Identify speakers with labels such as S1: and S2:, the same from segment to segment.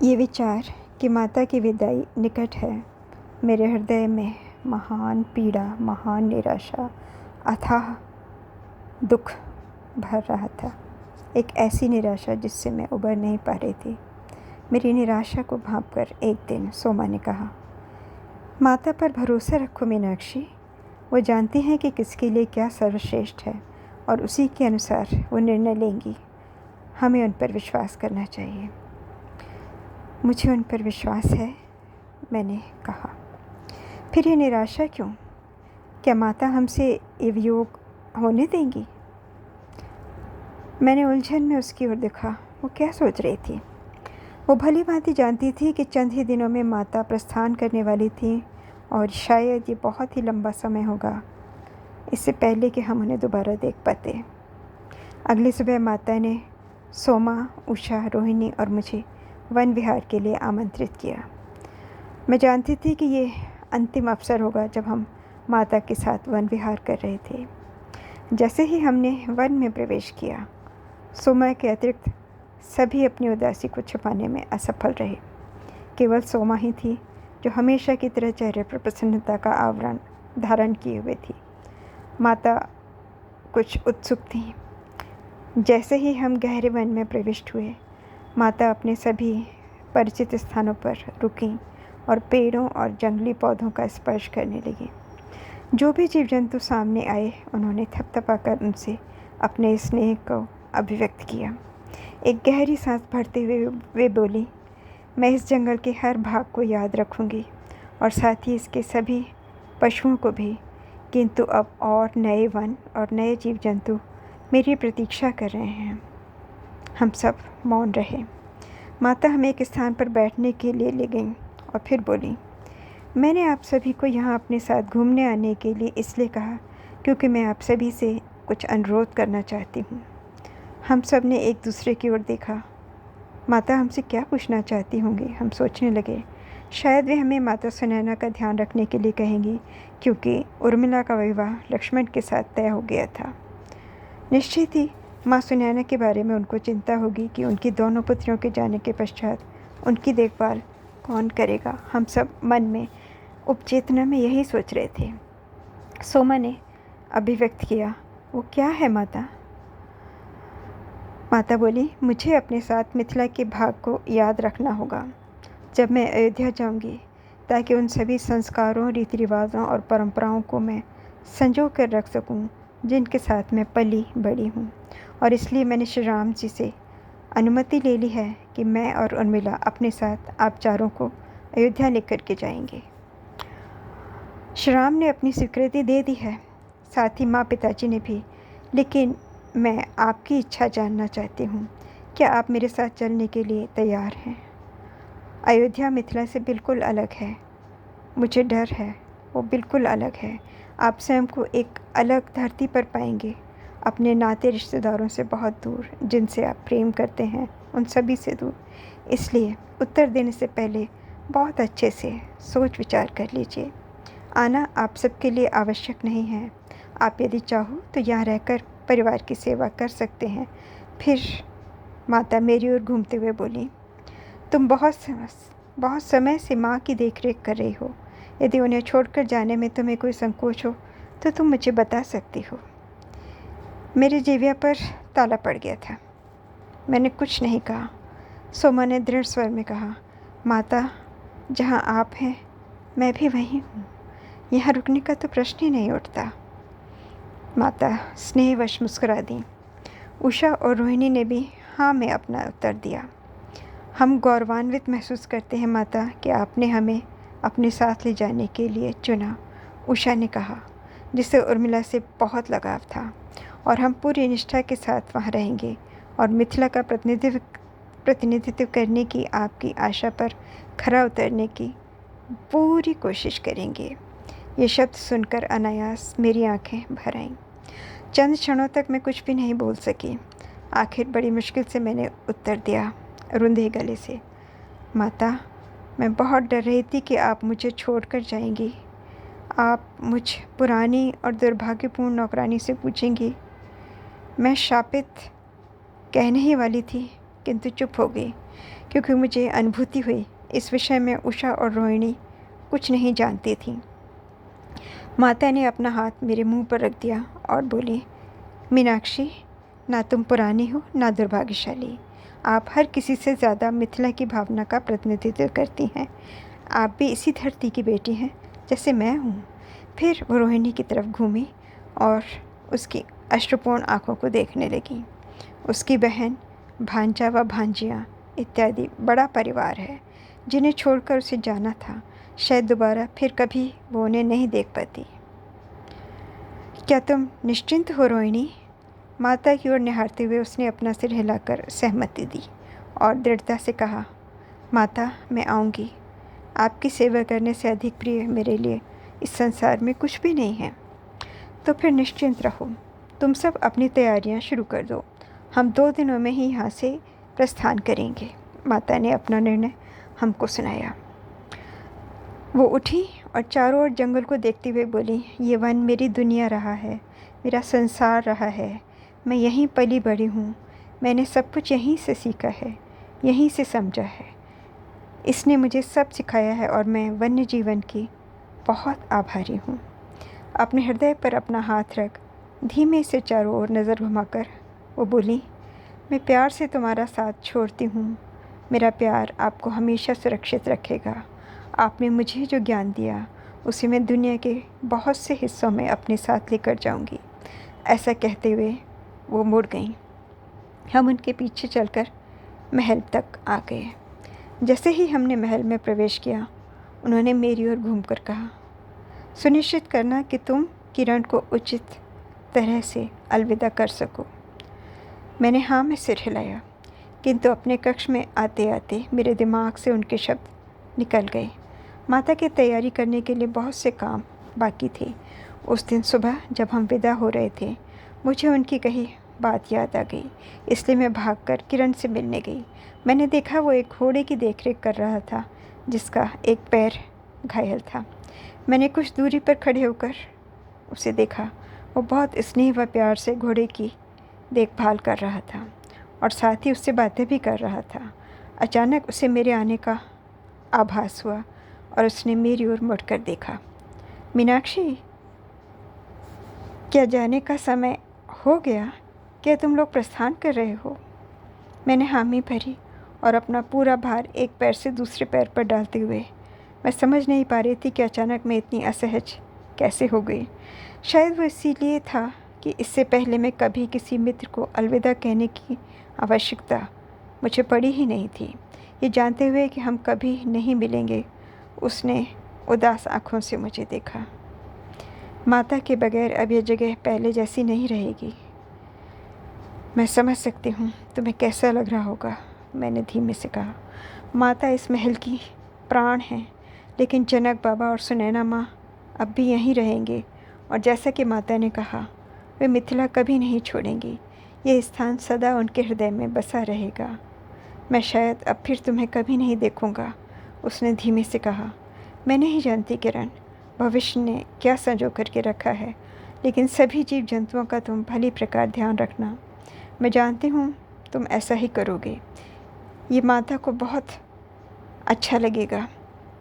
S1: ये विचार कि माता की विदाई निकट है, मेरे हृदय में महान पीड़ा, महान निराशा, अथाह दुख भर रहा था। एक ऐसी निराशा जिससे मैं उबर नहीं पा रही थी। मेरी निराशा को भांपकर एक दिन सोमा ने कहा, माता पर भरोसा रखो मीनाक्षी, वो जानती हैं कि किसके लिए क्या सर्वश्रेष्ठ है और उसी के अनुसार वो निर्णय लेंगी। हमें उन पर विश्वास करना चाहिए। मुझे उन पर विश्वास है, मैंने कहा। फिर ये निराशा क्यों? क्या माता हमसे ये वियोग होने देंगी? मैंने उलझन में उसकी ओर देखा। वो क्या सोच रही थी? वो भली भांति जानती थी कि चंद ही दिनों में माता प्रस्थान करने वाली थी और शायद ये बहुत ही लंबा समय होगा, इससे पहले कि हम उन्हें दोबारा देख पाते। अगली सुबह माता ने सोमा, उषा, रोहिणी और मुझे वन विहार के लिए आमंत्रित किया। मैं जानती थी कि ये अंतिम अवसर होगा जब हम माता के साथ वन विहार कर रहे थे। जैसे ही हमने वन में प्रवेश किया, सोमा के अतिरिक्त सभी अपनी उदासी को छुपाने में असफल रहे। केवल सोमा ही थी जो हमेशा की तरह चेहरे पर प्रसन्नता का आवरण धारण किए हुए थी। माता कुछ उत्सुक थी। जैसे ही हम गहरे वन में प्रविष्ट हुए, माता अपने सभी परिचित स्थानों पर रुकीं और पेड़ों और जंगली पौधों का स्पर्श करने लगी। जो भी जीव जंतु सामने आए, उन्होंने थपथपाकर उनसे अपने स्नेह को अभिव्यक्त किया। एक गहरी सांस भरते हुए वे बोली, मैं इस जंगल के हर भाग को याद रखूंगी और साथ ही इसके सभी पशुओं को भी, किंतु अब और नए वन और नए जीव जंतु मेरी प्रतीक्षा कर रहे हैं। हम सब मौन रहे। माता हमें एक स्थान पर बैठने के लिए ले गईं और फिर बोली, मैंने आप सभी को यहाँ अपने साथ घूमने आने के लिए इसलिए कहा क्योंकि मैं आप सभी से कुछ अनुरोध करना चाहती हूँ। हम सब ने एक दूसरे की ओर देखा। माता हमसे क्या पूछना चाहती होंगी? हम सोचने लगे। शायद वे हमें माता सुनैना का ध्यान रखने के लिए कहेंगी, क्योंकि उर्मिला का विवाह लक्ष्मण के साथ तय हो गया था। निश्चित ही माँ सुनैना के बारे में उनको चिंता होगी कि उनकी दोनों पुत्रियों के जाने के पश्चात उनकी देखभाल कौन करेगा। हम सब मन में उपचेतना में यही सोच रहे थे। सोमा ने अभिव्यक्त किया, वो क्या है माता? माता बोली, मुझे अपने साथ मिथिला के भाग को याद रखना होगा जब मैं अयोध्या जाऊंगी, ताकि उन सभी संस्कारों, रीति रिवाजों और परंपराओं को मैं संजो कर रख सकूं जिनके साथ मैं पली बड़ी हूँ। और इसलिए मैंने श्री राम जी से अनुमति ले ली है कि मैं और उर्मिला अपने साथ आप चारों को अयोध्या लेकर के जाएंगे। श्री राम ने अपनी स्वीकृति दे दी है, साथ ही माँ पिताजी ने भी, लेकिन मैं आपकी इच्छा जानना चाहती हूँ, क्या आप मेरे साथ चलने के लिए तैयार हैं? अयोध्या मिथिला से बिल्कुल अलग है। मुझे डर है, वो बिल्कुल अलग है। आप स्वयं को एक अलग धरती पर पाएंगे, अपने नाते रिश्तेदारों से बहुत दूर, जिनसे आप प्रेम करते हैं उन सभी से दूर। इसलिए उत्तर देने से पहले बहुत अच्छे से सोच विचार कर लीजिए। आना आप सबके लिए आवश्यक नहीं है। आप यदि चाहो तो यहाँ रहकर परिवार की सेवा कर सकते हैं। फिर माता मेरी ओर घूमते हुए बोली, तुम बहुत समय से माँ की देखरेख कर रही हो। यदि उन्हें छोड़कर जाने में तुम्हें कोई संकोच हो तो तुम मुझे बता सकती हो। मेरे जीविया पर ताला पड़ गया था। मैंने कुछ नहीं कहा। सोमा ने दृढ़ स्वर में कहा, माता, जहाँ आप हैं मैं भी वहीं हूँ। यहाँ रुकने का तो प्रश्न ही नहीं उठता। माता स्नेहवश मुस्कुरा दी। उषा और रोहिणी ने भी हाँ में अपना उत्तर दिया। हम गौरवान्वित महसूस करते हैं माता कि आपने हमें अपने साथ ले जाने के लिए चुना, उषा ने कहा, जिसे उर्मिला से बहुत लगाव था, और हम पूरी निष्ठा के साथ वहाँ रहेंगे और मिथिला का प्रतिनिधित्व करने की आपकी आशा पर खरा उतरने की पूरी कोशिश करेंगे। ये शब्द सुनकर अनायास मेरी आंखें भर आईं। चंद क्षणों तक मैं कुछ भी नहीं बोल सकी। आखिर बड़ी मुश्किल से मैंने उत्तर दिया, रुंधे गले से, माता, मैं बहुत डर रही थी कि आप मुझे छोड़कर जाएंगी। आप मुझ पुरानी और दुर्भाग्यपूर्ण नौकरानी से पूछेंगी। मैं शापित कहने ही वाली थी, किंतु चुप हो गई। क्योंकि मुझे अनुभूति हुई इस विषय में उषा और रोहिणी कुछ नहीं जानती थीं। माता ने अपना हाथ मेरे मुंह पर रख दिया और बोली, मीनाक्षी, ना तुम पुरानी हो ना दुर्भाग्यशाली। आप हर किसी से ज़्यादा मिथिला की भावना का प्रतिनिधित्व करती हैं। आप भी इसी धरती की बेटी हैं जैसे मैं हूँ। फिर वो रोहिणी की तरफ घूमी और उसकी अश्रुपूर्ण आँखों को देखने लगी। उसकी बहन, भांजा व भांजियाँ इत्यादि बड़ा परिवार है जिन्हें छोड़कर उसे जाना था। शायद दोबारा फिर कभी वो उन्हें नहीं देख पाती। क्या तुम निश्चिंत हो रोहिणी? माता की ओर निहारते हुए उसने अपना सिर हिलाकर सहमति दी और दृढ़ता से कहा, माता, मैं आऊँगी। आपकी सेवा करने से अधिक प्रिय मेरे लिए इस संसार में कुछ भी नहीं है। तो फिर निश्चिंत रहो। तुम सब अपनी तैयारियां शुरू कर दो। हम 2 दिनों में ही यहाँ से प्रस्थान करेंगे। माता ने अपना निर्णय हमको सुनाया। वो उठी और चारों ओर जंगल को देखते हुए बोली, ये वन मेरी दुनिया रहा है, मेरा संसार रहा है। मैं यहीं पली बड़ी हूँ। मैंने सब कुछ यहीं से सीखा है, यहीं से समझा है। इसने मुझे सब सिखाया है और मैं वन्य जीवन की बहुत आभारी हूँ। अपने हृदय पर अपना हाथ रख धीमे से चारों ओर नज़र घुमाकर वो बोली, मैं प्यार से तुम्हारा साथ छोड़ती हूँ। मेरा प्यार आपको हमेशा सुरक्षित रखेगा। आपने मुझे जो ज्ञान दिया उसे मैं दुनिया के बहुत से हिस्सों में अपने साथ लेकर जाऊँगी। ऐसा कहते हुए वो मुड़ गईं। हम उनके पीछे चलकर महल तक आ गए। जैसे ही हमने महल में प्रवेश किया, उन्होंने मेरी ओर घूमकर कहा, सुनिश्चित करना कि तुम किरण को उचित तरह से अलविदा कर सको। मैंने हाँ में सिर हिलाया, किंतु अपने कक्ष में आते आते मेरे दिमाग से उनके शब्द निकल गए। माता की तैयारी करने के लिए बहुत से काम बाकी थे। उस दिन सुबह जब हम विदा हो रहे थे, मुझे उनकी कही बात याद आ गई। इसलिए मैं भागकर किरण से मिलने गई। मैंने देखा वो एक घोड़े की देखरेख कर रहा था जिसका एक पैर घायल था। मैंने कुछ दूरी पर खड़े होकर उसे देखा। वो बहुत स्नेह व प्यार से घोड़े की देखभाल कर रहा था और साथ ही उससे बातें भी कर रहा था। अचानक उसे मेरे आने का आभास हुआ और उसने मेरी ओर मुड़कर देखा। मीनाक्षी, क्या जाने का समय हो गया? क्या तुम लोग प्रस्थान कर रहे हो? मैंने हामी भरी और अपना पूरा भार एक पैर से दूसरे पैर पर डालते हुए मैं समझ नहीं पा रही थी कि अचानक मैं इतनी असहज कैसे हो गई। शायद वो इसीलिए था कि इससे पहले मैं कभी किसी मित्र को अलविदा कहने की आवश्यकता मुझे पड़ी ही नहीं थी। ये जानते हुए कि हम कभी नहीं मिलेंगे, उसने उदास आँखों से मुझे देखा। माता के बगैर अब यह जगह पहले जैसी नहीं रहेगी। मैं समझ सकती हूँ तुम्हें कैसा लग रहा होगा, मैंने धीमे से कहा। माता इस महल की प्राण हैं, लेकिन जनक बाबा और सुनैना माँ अब भी यहीं रहेंगे और जैसा कि माता ने कहा, वे मिथिला कभी नहीं छोड़ेंगी। ये स्थान सदा उनके हृदय में बसा रहेगा। मैं शायद अब फिर तुम्हें कभी नहीं देखूँगा, उसने धीमे से कहा। मैं नहीं जानती किरण, भविष्य ने क्या संजो करके रखा है, लेकिन सभी जीव जंतुओं का तुम भली प्रकार ध्यान रखना। मैं जानती हूँ तुम ऐसा ही करोगे। ये माता को बहुत अच्छा लगेगा।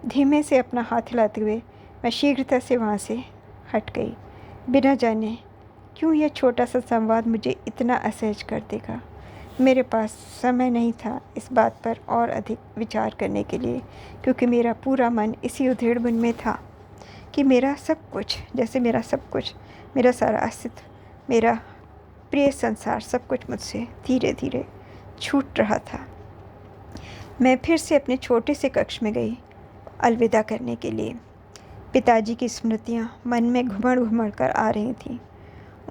S1: धीमे से अपना हाथ हिलाते हुए मैं शीघ्रता से वहाँ से हट गई, बिना जाने क्यों यह छोटा सा संवाद मुझे इतना असहज कर देगा। मेरे पास समय नहीं था इस बात पर और अधिक विचार करने के लिए, क्योंकि मेरा पूरा मन इसी उधेड़-बुन में था कि मेरा सब कुछ, जैसे मेरा सब कुछ, मेरा सारा अस्तित्व, मेरा प्रिय संसार, सब कुछ मुझसे धीरे धीरे छूट रहा था। मैं फिर से अपने छोटे से कक्ष में गई अलविदा करने के लिए। पिताजी की स्मृतियाँ मन में घुमड़ घुमड़ कर आ रही थीं।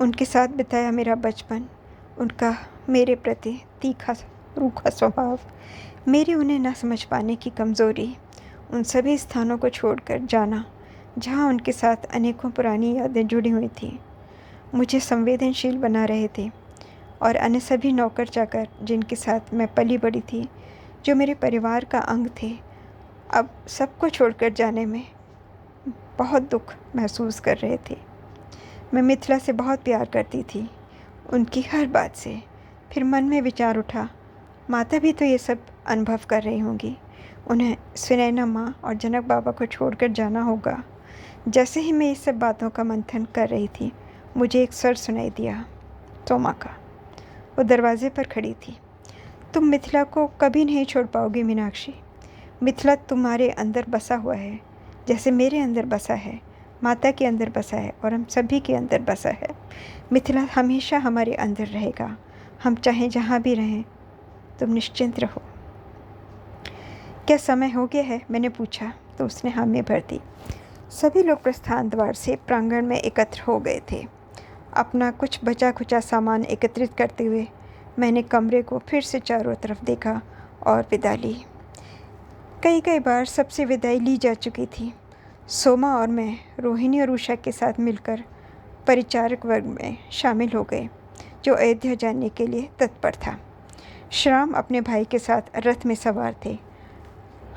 S1: उनके साथ बिताया मेरा बचपन, उनका मेरे प्रति तीखा रूखा स्वभाव, मेरी उन्हें न समझ पाने की कमज़ोरी, उन सभी स्थानों को छोड़कर जाना जहाँ उनके साथ अनेकों पुरानी यादें जुड़ी हुई थीं, मुझे संवेदनशील बना रहे थे। और अन्य सभी नौकर चाकर जिनके साथ मैं पली बड़ी थी, जो मेरे परिवार का अंग थे, अब सबको छोड़कर जाने में बहुत दुख महसूस कर रहे थे। मैं मिथिला से बहुत प्यार करती थी, उनकी हर बात से। फिर मन में विचार उठा, माता भी तो ये सब अनुभव कर रही होंगी। उन्हें सुनैना माँ और जनक बाबा को छोड़कर जाना होगा। जैसे ही मैं इस सब बातों का मंथन कर रही थी, मुझे एक स्वर सुनाई दिया, सोमा का। वो दरवाजे पर खड़ी थी। तुम मिथिला को कभी नहीं छोड़ पाओगी मीनाक्षी। मिथिला तुम्हारे अंदर बसा हुआ है, जैसे मेरे अंदर बसा है, माता के अंदर बसा है और हम सभी के अंदर बसा है। मिथिला हमेशा हमारे अंदर रहेगा, हम चाहे जहाँ भी रहें। तुम निश्चिंत रहो। क्या समय हो गया है? मैंने पूछा तो उसने हामी भर दी। सभी लोग प्रस्थान द्वार से प्रांगण में एकत्र हो गए थे। अपना कुछ बचा खुचा सामान एकत्रित करते हुए मैंने कमरे को फिर से चारों तरफ देखा और विदा ली। कई बार सबसे विदाई ली जा चुकी थी। सोमा और मैं रोहिणी और उषा के साथ मिलकर परिचारक वर्ग में शामिल हो गए, जो अयोध्या जाने के लिए तत्पर था। श्याम अपने भाई के साथ रथ में सवार थे।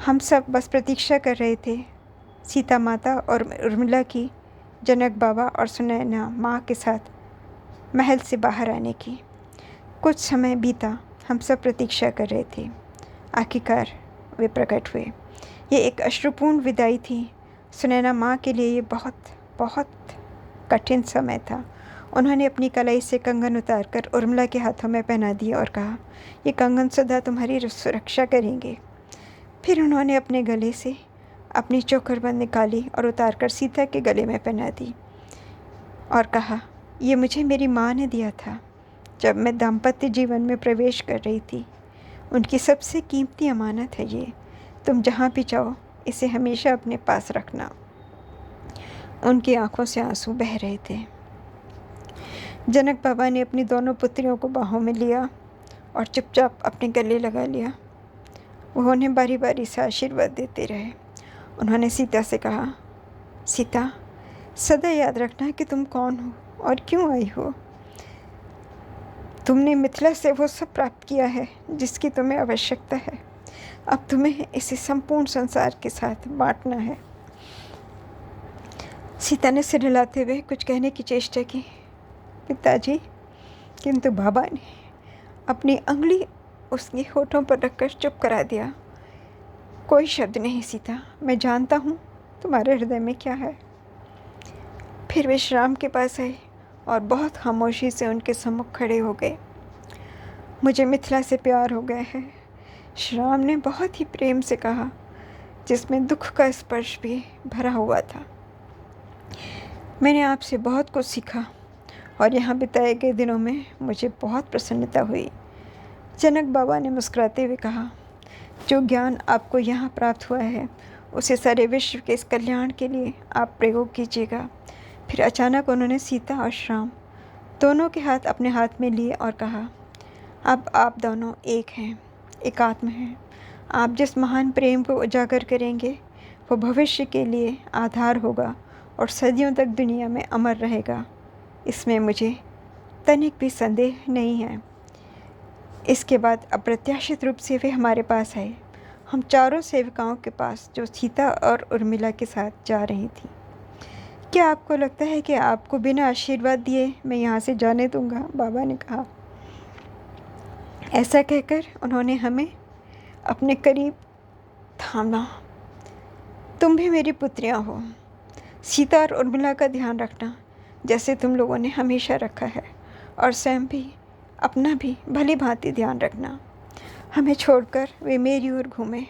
S1: हम सब बस प्रतीक्षा कर रहे थे सीता माता और उर्मिला की, जनक बाबा और सुनैना माँ के साथ महल से बाहर आने की। कुछ समय बीता, हम सब प्रतीक्षा कर रहे थे। आखिरकार वे प्रकट हुए। ये एक अश्रुपूर्ण विदाई थी। सुनैना माँ के लिए ये बहुत बहुत कठिन समय था। उन्होंने अपनी कलाई से कंगन उतारकर उर्मिला के हाथों में पहना दिया और कहा, ये कंगन सदा तुम्हारी सुरक्षा करेंगे। फिर उन्होंने अपने गले से अपनी चोकरबंद निकाली और उतारकर सीता के गले में पहना दी और कहा, ये मुझे मेरी माँ ने दिया था जब मैं दाम्पत्य जीवन में प्रवेश कर रही थी। उनकी सबसे कीमती अमानत है ये। तुम जहाँ भी जाओ इसे हमेशा अपने पास रखना। उनकी आंखों से आंसू बह रहे थे। जनक बाबा ने अपनी दोनों पुत्रियों को बाहों में लिया और चुपचाप अपने गले लगा लिया। वो उन्हें बारी बारी से आशीर्वाद देते रहे। उन्होंने सीता से कहा, सीता, सदा याद रखना कि तुम कौन हो और क्यों आई हो। तुमने मिथिला से वो सब प्राप्त किया है जिसकी तुम्हें आवश्यकता है। अब तुम्हें इसे संपूर्ण संसार के साथ बांटना है। सीता ने सिर हिलाते हुए कुछ कहने की चेष्टा की, पिताजी, किंतु बाबा ने अपनी अंगुली उसके होठों पर रखकर चुप करा दिया। कोई शब्द नहीं सीता, मैं जानता हूँ तुम्हारे हृदय में क्या है। फिर वे श्याम के पास आए और बहुत खामोशी से उनके सम्मुख खड़े हो गए। मुझे मिथिला से प्यार हो गया है, श्याम ने बहुत ही प्रेम से कहा, जिसमें दुख का स्पर्श भी भरा हुआ था। मैंने आपसे बहुत कुछ सीखा और यहाँ बिताए गए दिनों में मुझे बहुत प्रसन्नता हुई। जनक बाबा ने मुस्कुराते हुए कहा, जो ज्ञान आपको यहाँ प्राप्त हुआ है उसे सारे विश्व के इस कल्याण के लिए आप प्रयोग कीजिएगा। फिर अचानक उन्होंने सीता और श्याम दोनों के हाथ अपने हाथ में लिए और कहा, अब आप दोनों एक हैं, एकात्म हैं। आप जिस महान प्रेम को उजागर करेंगे वो भविष्य के लिए आधार होगा और सदियों तक दुनिया में अमर रहेगा। इसमें मुझे तनिक भी संदेह नहीं है। इसके बाद अप्रत्याशित रूप से वे हमारे पास आए, हम चारों सेविकाओं के पास जो सीता और उर्मिला के साथ जा रही थी। क्या आपको लगता है कि आपको बिना आशीर्वाद दिए मैं यहाँ से जाने दूँगा? बाबा ने कहा। ऐसा कहकर उन्होंने हमें अपने करीब थामा। तुम भी मेरी पुत्रियाँ हो। सीता और उर्मिला का ध्यान रखना जैसे तुम लोगों ने हमेशा रखा है, और स्वयं भी अपना भी भली भांति ध्यान रखना। हमें छोड़कर वे मेरी ओर घूमे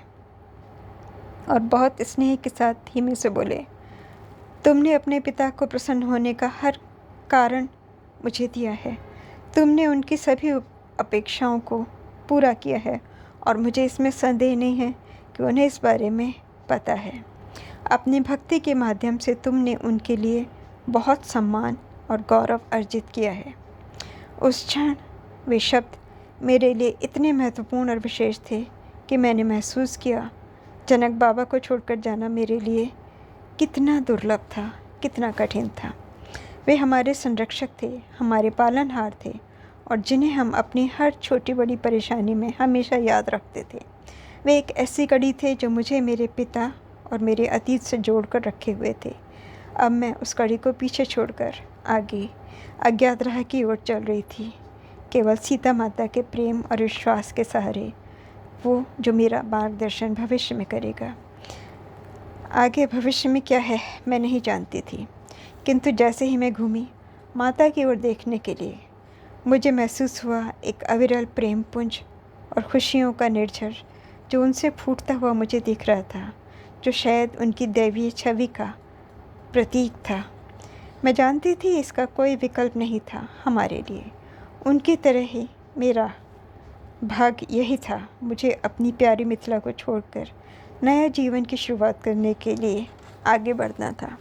S1: और बहुत स्नेह के साथ धीमे से बोले, तुमने अपने पिता को प्रसन्न होने का हर कारण मुझे दिया है। तुमने उनकी सभी अपेक्षाओं को पूरा किया है और मुझे इसमें संदेह नहीं है कि उन्हें इस बारे में पता है। अपनी भक्ति के माध्यम से तुमने उनके लिए बहुत सम्मान और गौरव अर्जित किया है। उस क्षण वे शब्द मेरे लिए इतने महत्वपूर्ण और विशेष थे कि मैंने महसूस किया जनक बाबा को छोड़कर जाना मेरे लिए कितना दुर्लभ था, कितना कठिन था। वे हमारे संरक्षक थे, हमारे पालनहार थे और जिन्हें हम अपनी हर छोटी बड़ी परेशानी में हमेशा याद रखते थे। वे एक ऐसी कड़ी थे जो मुझे मेरे पिता और मेरे अतीत से जोड़कर रखे हुए थे। अब मैं उस कड़ी को पीछे छोड़कर आगे अज्ञात राह की ओर चल रही थी, केवल सीता माता के प्रेम और विश्वास के सहारे। वो जो मेरा मार्गदर्शन भविष्य में करेगा। आगे भविष्य में क्या है मैं नहीं जानती थी, किंतु जैसे ही मैं घूमी माता की ओर देखने के लिए, मुझे महसूस हुआ एक अविरल प्रेम पुंज और खुशियों का निर्झर जो उनसे फूटता हुआ मुझे दिख रहा था, जो शायद उनकी दैवीय छवि का प्रतीक था। मैं जानती थी इसका कोई विकल्प नहीं था हमारे लिए। उनकी तरह ही मेरा भाग्य यही था, मुझे अपनी प्यारी मिथिला को छोड़कर नया जीवन की शुरुआत करने के लिए आगे बढ़ना था।